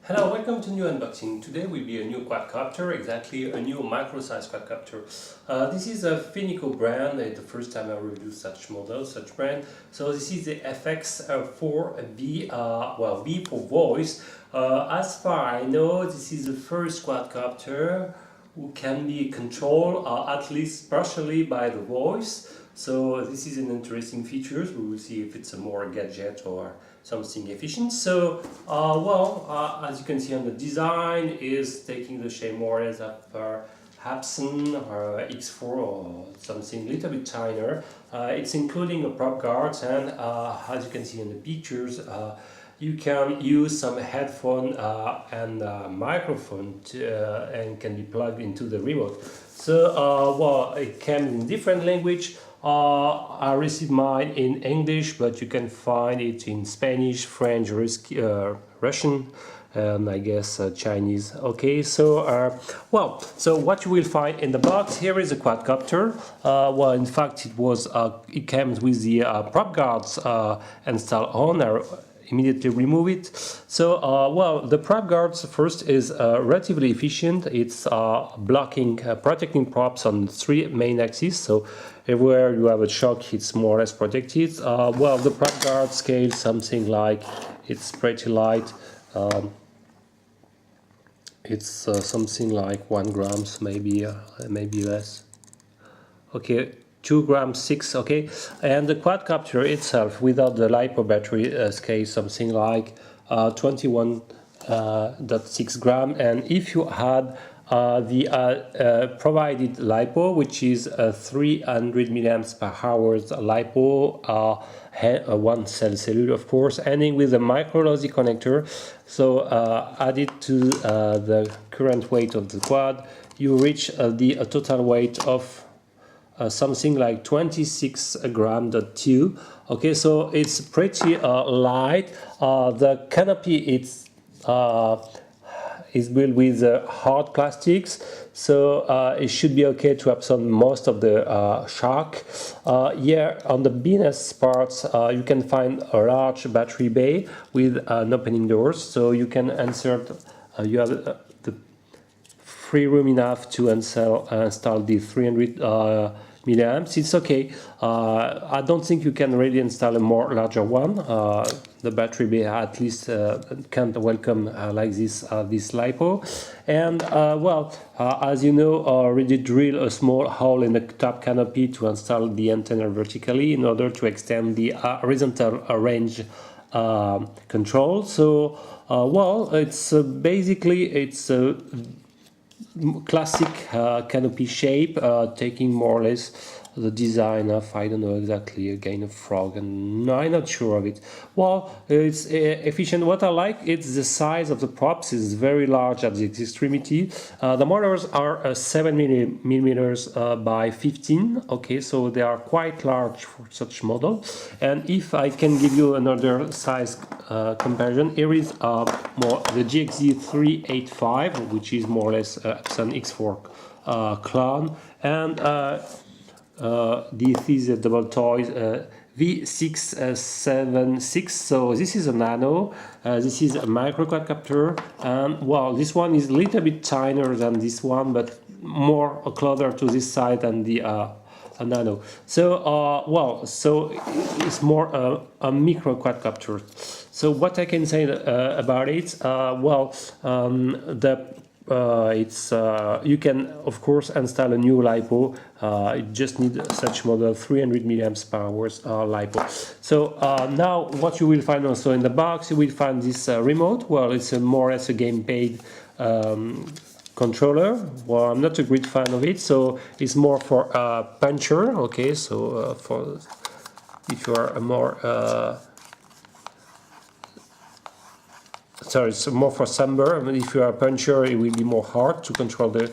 Hello, welcome to new unboxing. Today will be a new quadcopter, exactly a new micro-size quadcopter. This is a Fineco brand. It's the first time I review such model, such brand. So this is the FX-4v, V for voice. As far I know, this is the first quadcopter who can be controlled at least partially by the voice. So this is an interesting feature. We will see if it's a more gadget or something efficient. So as you can see on the design, is taking the shape more or less of Hapson or X4 or something a little bit tinier. It's including a prop guard, and as you can see in the pictures, you can use some headphone and microphone and can be plugged into the remote. So it came in different language. I received mine in English, but you can find it in Spanish, French, Russian, and I guess Chinese. Okay, so so what you will find in the box here is a quadcopter. In fact, it came with the prop guards installed on. I immediately remove it. So the prop guards first is relatively efficient. It's protecting props on 3 main axes. So everywhere you have a shock, it's more or less protected. The prop guard scale something like, it's pretty light. It's something like 1 grams, maybe less. Okay. 2 grams 6, okay, and the quadcopter itself without the LiPo battery scale something like 21.6 gram, and if you add the provided LiPo, which is 300 milliamps per hour LiPo, 1 cell cellular, of course, ending with a micro lossy connector. So added to the current weight of the quad, you reach the total weight of something like 26 gram. Okay, so it's pretty light. The canopy is built with hard plastics, so it should be okay to absorb most of the shock. Here on the business parts, you can find a large battery bay with an opening doors, so you can insert. You have the free room enough to install the 300 milliamps. It's okay. I don't think you can really install a more larger one. The battery bay at least can't welcome like this LiPo. And as you know, already drill a small hole in the top canopy to install the antenna vertically in order to extend the horizontal range control. So it's basically classic canopy shape, taking more or less the design of, I don't know exactly, again a frog, and no, I'm not sure of it. Well, it's efficient. What I like is the size of the props is very large at the extremity. The motors are 7 millimeters by 15. Okay, so they are quite large for such model. And if I can give you another size comparison, here is the GXZ385, which is more or less an X4 clone, and this is a double toys V676. So this is a nano, this is a micro quadcopter, and this one is a little bit tinier than this one, but more closer to this side than the nano. So so it's more a micro quadcopter. So what I can say about it, you can of course install a new LiPo. You just need such model 300 milliamps per hour LiPo. So now what you will find also in the box, you will find this remote. It's more or less a gamepad controller. I'm not a great fan of it, so it's more for puncher. Okay, so for if you are a more it's more for samber. If you are a puncher, it will be more hard to control the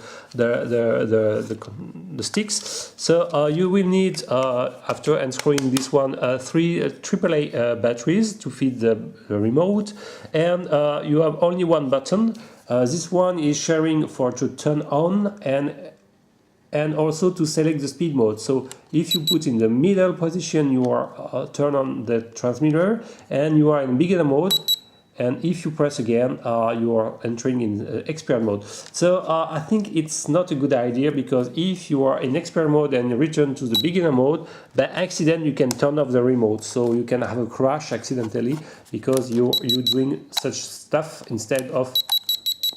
sticks. So you will need, after unscrewing this one, 3 AAA batteries to feed the remote, and you have only 1 button. This one is sharing to turn on and also to select the speed mode. So if you put in the middle position, you are turn on the transmitter, and you are in beginner mode. and if you press again, you are entering in expert mode. So I think it's not a good idea, because if you are in expert mode and return to the beginner mode, by accident you can turn off the remote, so you can have a crash accidentally because you're doing such stuff instead of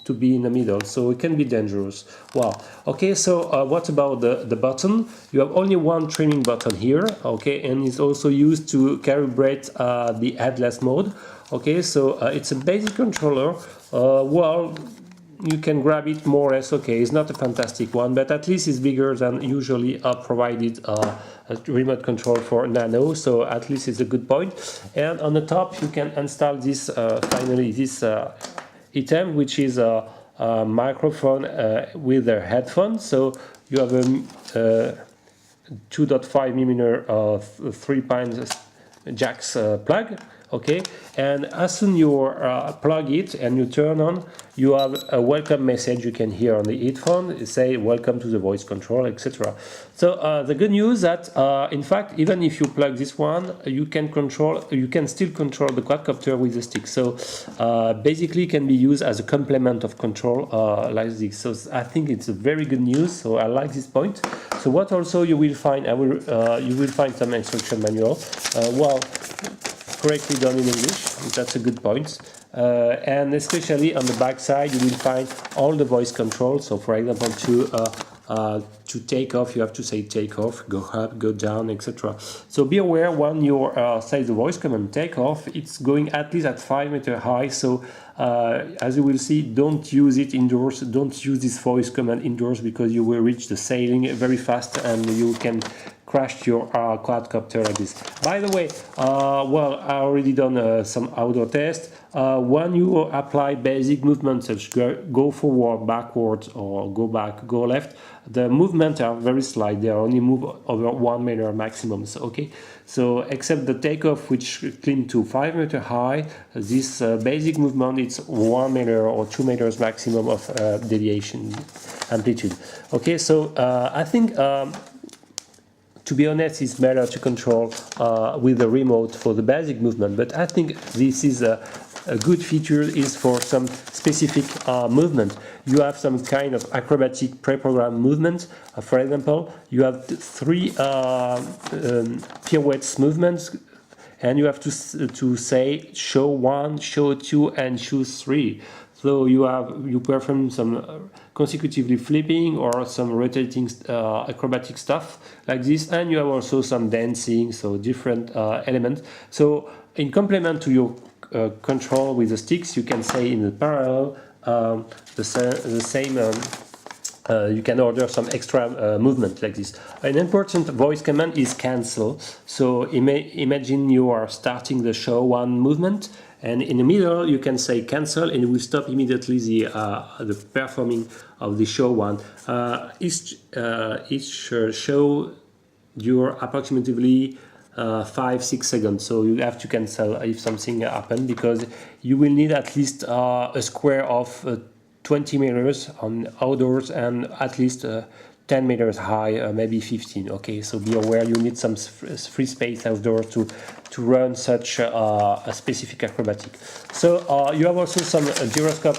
to be in the middle, so it can be dangerous. Wow. Okay, so what about the button? You have only one trimming button here, okay, and it's also used to calibrate the headless mode. Okay, so it's a basic controller. Well, you can grab it more or less. Okay, it's not a fantastic one, but at least it's bigger than usually provided a remote control for Nano, so at least it's a good point. And on the top you can install this finally this item, which is a microphone with a headphone. So you have a 2.5mm 3-pin jacks plug, okay, and as soon you plug it and you turn on, you have a welcome message you can hear on the headphone, say welcome to the voice control, etc. So the good news that in fact, even if you plug this one, you can still control the quadcopter with the stick. So basically it can be used as a complement of control like this. So I think it's a very good news, so I like this point. So what also you will find, you will find some instruction manual, well, correctly done in English, that's a good point. And especially on the back side you will find all the voice controls. So for example, to take off, you have to say take off, go up, go down, etc. So be aware when you say the voice command take off, it's going at least at 5 meters high. So as you will see, don't use it indoors, don't use this voice command indoors, because you will reach the ceiling very fast and you can crash your quadcopter like this. By the way, well, I already done some outdoor tests. When you apply basic movements such go forward, backwards, or go back, go left, the movements are very slight. They only move over 1 meter maximum. So, okay, so except the takeoff, which climb to 5 meters high, this basic movement, it's 1 meter or 2 meters maximum of deviation amplitude. Okay, so I think to be honest, it's better to control with the remote for the basic movement, but I think this is a good feature is for some specific movement. You have some kind of acrobatic pre-programmed movement. For example, you have 3 pirouettes movements, and you have to say show 1, show 2, and show 3. So you perform some consecutively flipping or some rotating acrobatic stuff like this, and you have also some dancing, so different elements. So in complement to your control with the sticks, you can say in the parallel the same. You can order some extra movement like this. An important voice command is cancel. So imagine you are starting the show 1 movement, and in the middle you can say cancel, and it will stop immediately the performing of the show 1. Each show dure approximately 5-6 seconds, so you have to cancel if something happens, because you will need at least a square of 20 meters on outdoors and at least 10 meters high, maybe 15. Okay, so be aware you need some free space outdoors to run such a specific acrobatic. So you have also some gyroscope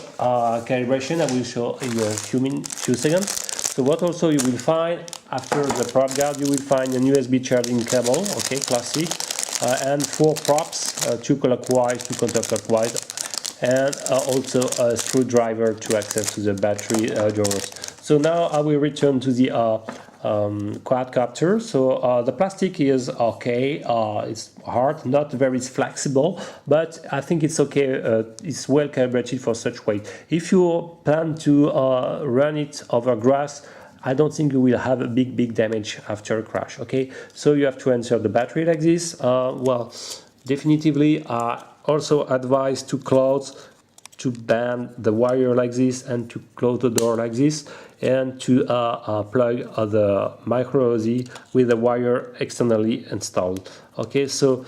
calibration. I will show in a few seconds. So what also you will find after the prop guard, you will find an USB charging cable, okay, classic, and 4 props, 2 clockwise, 2 counterclockwise, and also a screwdriver to access to the battery drawers. So now I will return to the quadcopter. So the plastic is okay, it's hard, not very flexible, but I think it's okay, it's well calibrated for such weight. If you plan to run it over grass, I don't think you will have a big damage after a crash. Okay, so you have to insert the battery like this. Well, definitively also advise to bend the wire like this, and to close the door like this, and to plug the micro OZ with the wire externally installed. Okay, so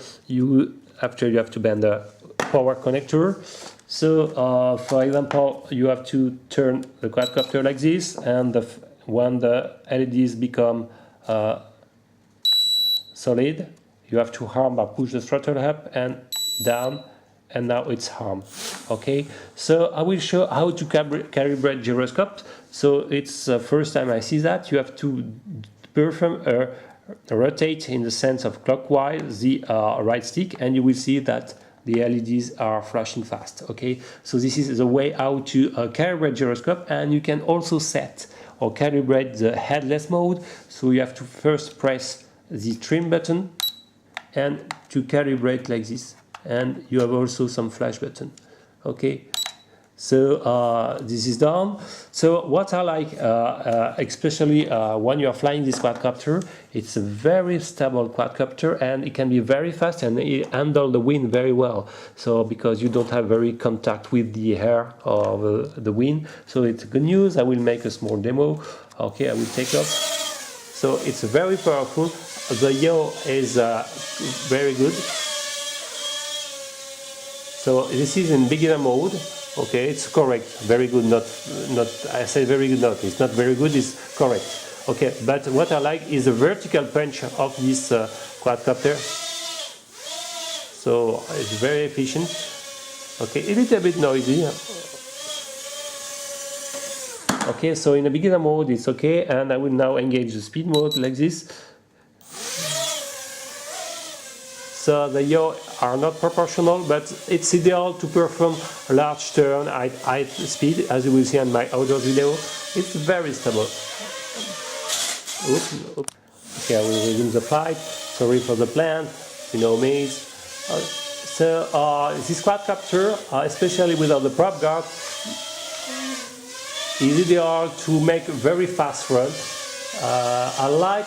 after you have to bend the power connector. So for example, you have to turn the quadcopter like this, and when the LEDs become solid, you have to arm or push the throttle up and down, and now it's arm. Okay, so I will show how to calibrate gyroscope. So it's the first time I see that. You have to perform a rotate in the sense of clockwise the right stick, and you will see that the LEDs are flashing fast. Okay, so this is the way how to calibrate gyroscope, and you can also set or calibrate the headless mode. So you have to first press the trim button and to calibrate like this, and you have also some flash button. Okay, so this is done. So what I like, especially when you are flying this quadcopter, it's a very stable quadcopter, and it can be very fast, and it handle the wind very well. So because you don't have very contact with the air or the wind, so it's good news. I will make a small demo. Okay, I will take off. So it's very powerful. The yaw is very good. So this is in beginner mode. Okay, it's correct, very good, not I say very good, not, it's not very good, it's correct. Okay, but what I like is the vertical punch of this quadcopter. So it's very efficient. Okay, a little bit noisy. Okay, so in the beginner mode it's okay, and I will now engage the speed mode like this. So the yaw are not proportional, but it's ideal to perform a large turn at high speed, as you will see on my outdoors video. It's very stable. Oops. Okay, I will resume the flight. Sorry for the plant, you know me. This quadcopter, especially without the prop guard, is ideal to make a very fast run. I like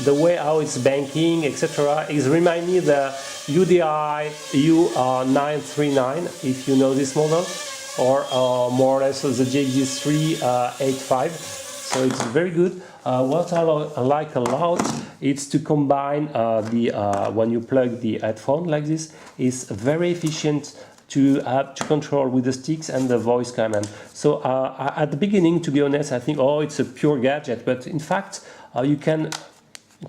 the way how it's banking, etc. It reminds me the UDI U939, if you know this model, or more or less the JG385. So it's very good. What I like a lot is to combine when you plug the headphone like this, is very efficient to control with the sticks and the voice command. So at the beginning, to be honest, I think, oh, it's a pure gadget, but in fact you can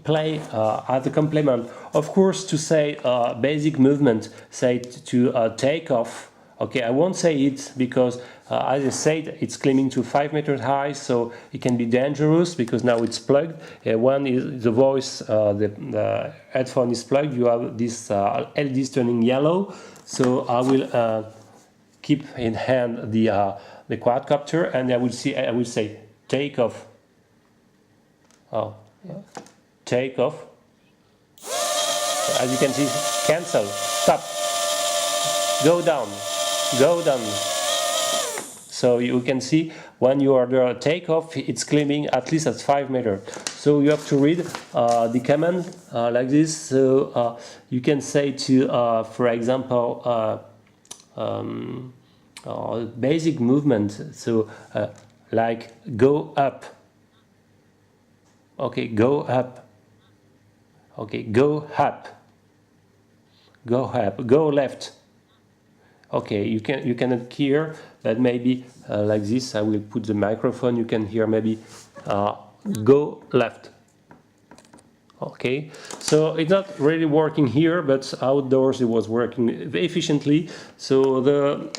play as a complement. Of course, to say basic movement, say to take off. Okay, I won't say it because as I said, it's climbing to 5 meters high, so it can be dangerous because now it's plugged. When the voice, the headphone is plugged, you have this LEDs turning yellow. So I will keep in hand the quadcopter, and I will say take off. Oh, yeah. Take off. As you can see, cancel, stop, go down, go down. So you can see when you are there take off, it's climbing at least at 5 meters. So you have to read the command like this. So you can say to, for example, basic movement. So like go up. Okay, go up. Okay, go up. Go up. Go left. Okay, you cannot hear, but maybe like this. I will put the microphone. You can hear maybe go left. Okay, so it's not really working here, but outdoors it was working efficiently. So the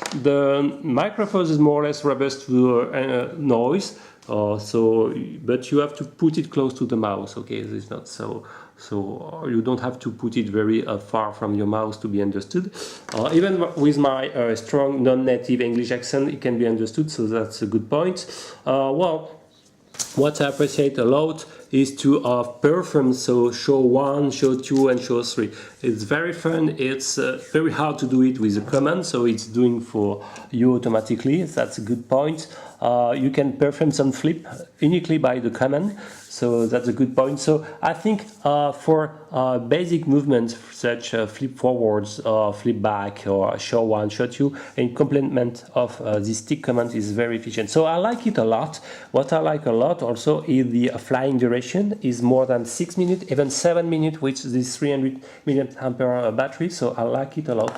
microphone is more or less robust to noise. But you have to put it close to the mouse. Okay, it's not so you don't have to put it very far from your mouse to be understood. Even with my strong non-native English accent, it can be understood, so that's a good point. Well, what I appreciate a lot is to perform, so show 1, show 2 and show 3. It's very fun. It's very hard to do it with a command, so it's doing for you automatically. That's a good point. You can perform some flip uniquely by the command, so that's a good point. So I think for basic movements such flip forwards, flip back, or show 1, show 2, in complement of this stick command is very efficient. So I like it a lot. What I like a lot also is the flying duration is more than 6 minutes, even 7 minutes with this 300 mAh battery. So I like it a lot.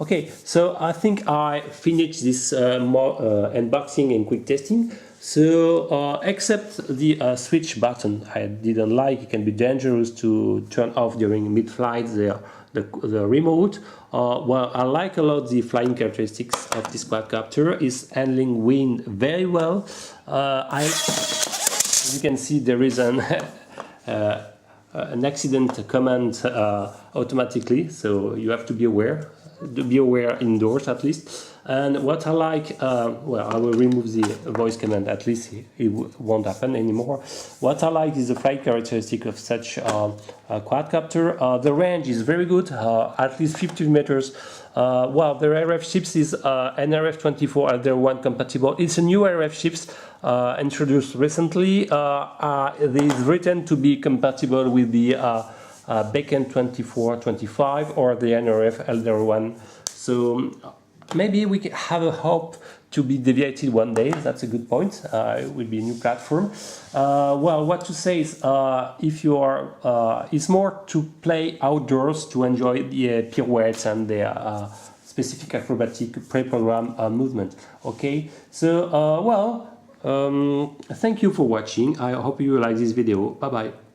Okay, so I think I finished this unboxing and quick testing. So except the switch button, I didn't like. It can be dangerous to turn off during mid-flight. There the remote. Well, I like a lot the flying characteristics of this quadcopter. It's handling wind very well. As you can see, there is an accident command automatically, so you have to be aware. Be aware indoors at least. And what I like, well, I will remove the voice command, at least it won't happen anymore. What I like is the flight characteristic of such a quadcopter. The range is very good, at least 50 meters. Well, the RF chips is NRF24 Elder1 compatible. It's a new RF chips introduced recently. It is written to be compatible with the Beacon 2425 or the NRF Elder1. So maybe we can have a hope to be deviated one day. That's a good point. It will be a new platform. Well, what to say is, if you are, it's more to play outdoors to enjoy the pirouettes and the specific acrobatic pre-program movement. Okay, so well, thank you for watching. I hope you like this video. Bye bye.